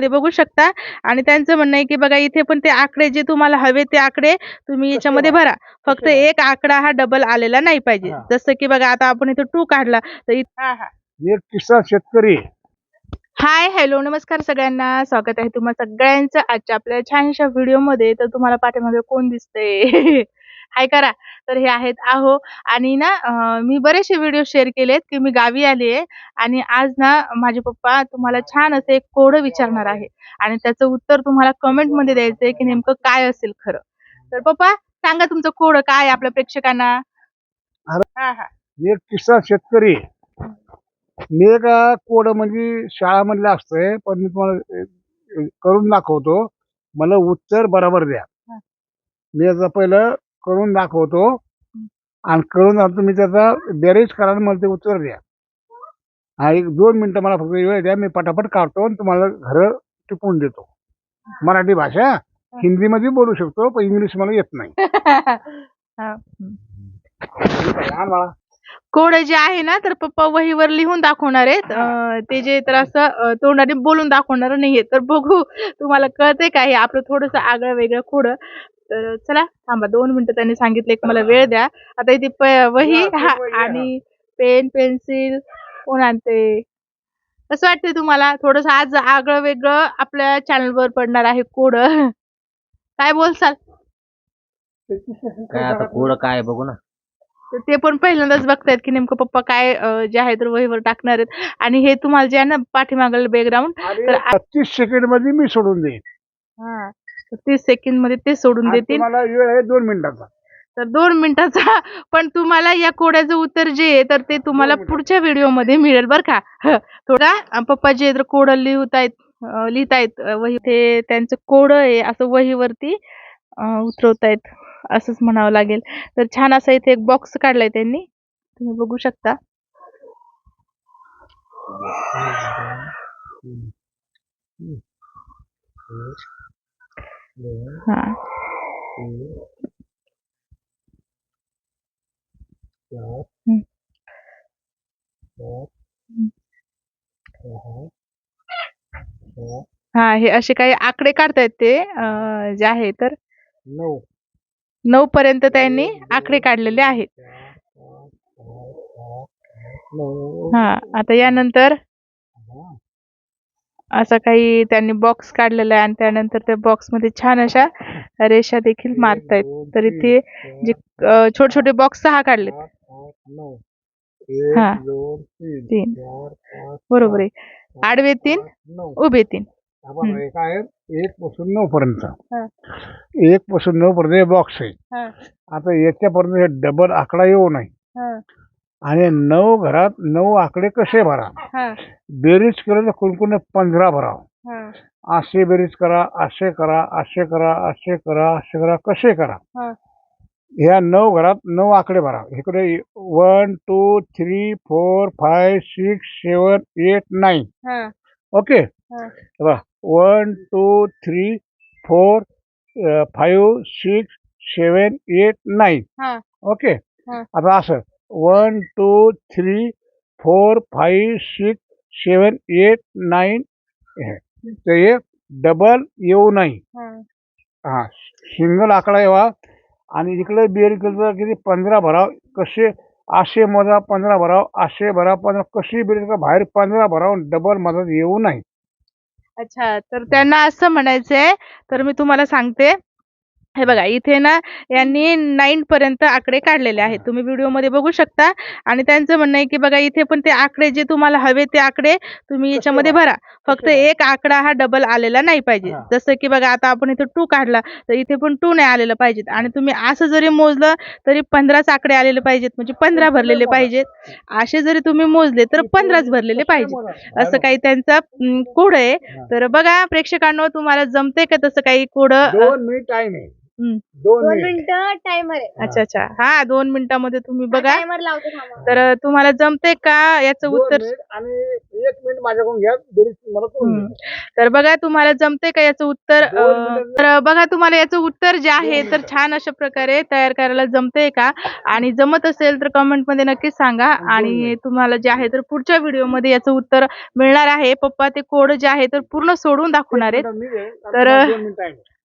ते बघू शकता आणि त्यांचं म्हणणं आहे की बघा इथे पण ते आकडे जे तुम्हाला हवे ते आकडे तुम्ही याच्यामध्ये भरा. फक्त एक आकडा हा डबल आलेला नाही पाहिजे. जसं की बघा आता आपण इथे 2 काढला तर एक किस्सा शेतकरी. हाय, हॅलो, नमस्कार सगळ्यांना. स्वागत आहे तुम्हा सगळ्यांचं आजच्या आपल्या छानशा व्हिडिओमध्ये. तर तुम्हाला पाठीमागे कोण दिसतंय? हाय करा. तर हे आहेत आहो आणि ना मी बरेचसे व्हिडिओ शेअर केलेत की मी गावी आली आहे आणि आज ना माझे पप्पा तुम्हाला छान असं एक कोडं विचारणार आहे आणि त्याचं उत्तर तुम्हाला कमेंटमध्ये द्यायचं आहे की नेमकं काय असेल खरं. तर पप्पा सांगा तुमचं कोडं काय आहे आपल्या प्रेक्षकांना? एक किस्सा शेतकरी. मी का कोड म्हणजे शाळामधलं असतंय, पण मी तुम्हाला करून दाखवतो. मला उत्तर बरोबर द्या. मी याचं पहिलं करून दाखवतो आणि करून तुम्ही त्याचा बेरीज करा आणि मला ते उत्तर द्या. हा 1-2 मिनिटं मला फक्त वेळ द्या. मी पटापट काढतो आणि तुम्हाला घर टिपून देतो. मराठी भाषा हिंदीमध्ये बोलू शकतो, पण इंग्लिश मला येत नाही. कोड जे आहे ना तर पप्पा वहीवर लिहून दाखवणार आहेत. ते जे तर असं तोंडाने बोलून दाखवणार नाहीये. तर बघू तुम्हाला कळतंय का हे आपलं थोडंसं आगळं वेगळं कोडं. तर चला थांबा 2 मिनिटं त्यांनी सांगितले की मला वेळ द्या. आता इथे वही आणि पेन, पेन्सिल कोण आणते? कसं वाटतंय तुम्हाला? थोडंसं आज आगळं वेगळं आपल्या चॅनलवर पडणार आहे कोडं. काय बोलसाल? काय आता कोड काय बघू ना. तर ते पण पहिल्यांदाच बघतायत की नेमकं पप्पा काय जे आहे तर वहीवर टाकणार आहेत आणि हे तुम्हाला जे आहे ना पाठीमागलं बॅकग्राऊंड तर 30 सेकंड मध्ये मी सोडून देईन. 30 सेकंड मध्ये ते सोडून देतील. मला वेळ आहे 2 मिनिटाचा. तर 2 मिनिटाचा पण तुम्हाला या कोड्याचं उत्तर जे आहे तर ते तुम्हाला पुढच्या व्हिडिओमध्ये मिळेल बरं का. थोडा पप्पा जे तर कोड लिहितायत वही ते त्यांचं कोड आहे असं वहीवरती उतरवतायत असंच म्हणावं लागेल. तर छान असा इथे एक बॉक्स काढलाय त्यांनी, तुम्ही बघू शकता. हे असे काही आकडे काढतायत ते जे आहे तर 9 पर्यंत त्यांनी आकडे काढलेले आहेत. आता यानंतर असं काही त्यांनी बॉक्स काढलेला आहे आणि त्यानंतर त्या बॉक्स मध्ये छान अशा रेषा देखील मारतायत. तर इथे जे छोटे छोटे बॉक्स 6 काढलेत. 3 बरोबर आहे. आडवे 3 उभे 3. काय 1 पासून 9 पर्यंत. 1 पासून 9 पर्यंत बॉक्स आहे. आता याच्यापर्यंत डबल आकडा येऊ नये आणि 9 घरात 9 आकडे कसे भरा. बेरीज केलं तर कोणकोण 15 भरावं. असे बेरीज करा, असे करा, असे करा, असे करा, असे करा, कसे करा. ह्या 9 घरात 9 आकडे भरा. इकडे 1 2 3 4 5 6 7 8 9. ओके. 1 2 3 4 5 6 7 8 9. ओके. आता असं 1 2 3 4 5 6 7 8 9 ते डबल येऊ नये. सिंगल आकडा यावा आणि इकडे बेरीज केलं किती 15 भराव. कसे असे मोजा 15 भराव, असे भरा 15, कशी बेरीज का बाहेर 15 भराव, डबल मदत येऊ नये. अच्छा, तर त्यांना असं म्हणायचंय तर मी तुम्हाला सांगते. हे बघा इथे ना यांनी 9 पर्यंत आकडे काढलेले आहेत. तुम्ही व्हिडिओमध्ये बघू शकता आणि त्यांचं म्हणणं आहे की बघा इथे पण ते आकडे जे तुम्हाला हवे ते आकडे तुम्ही याच्यामध्ये भरा. फक्त एक आकडा हा डबल आलेला नाही पाहिजे. जसं की बघा आता आपण इथे 2 काढला तर इथे पण 2 नाही आलेलं पाहिजेत आणि तुम्ही असं जरी मोजलं तरी 15च आकडे आलेले पाहिजेत म्हणजे 15 भरलेले पाहिजेत. असे जरी तुम्ही मोजले तर 15च भरलेले पाहिजेत. असं काही त्यांचा कोड आहे. तर बघा प्रेक्षकांनो तुम्हाला जमते का तसं काही कोड? 2 मिनिट टाइम आहे. 2 मिनिटं टाइमर आहे. अच्छा. 2 मिनिटामध्ये तुम्ही बघा. टाइमर लावतो थांबा. तर तुम्हाला जमते का याचं उत्तर? आणि 1 मिनिट माझ्याकडून घ्या, बेरीज मला करून हम्म. द्या. तर बघा तुम्हाला जमतंय का याचं उत्तर 2 मिनिटात तर बघा तुम्हाला याचं उत्तर जे आहे तर छान अशा प्रकारे तयार करायला जमतंय का आणि जमत असेल तर कमेंट मध्ये नक्कीच सांगा आणि तुम्हाला जे आहे तर पुढच्या व्हिडिओ मध्ये याचं उत्तर मिळणार आहे. पप्पा ते कोड जे आहे तर पूर्ण सोडून दाखवणार आहेत. मी आहे, तर 2 मिनिटं आहे.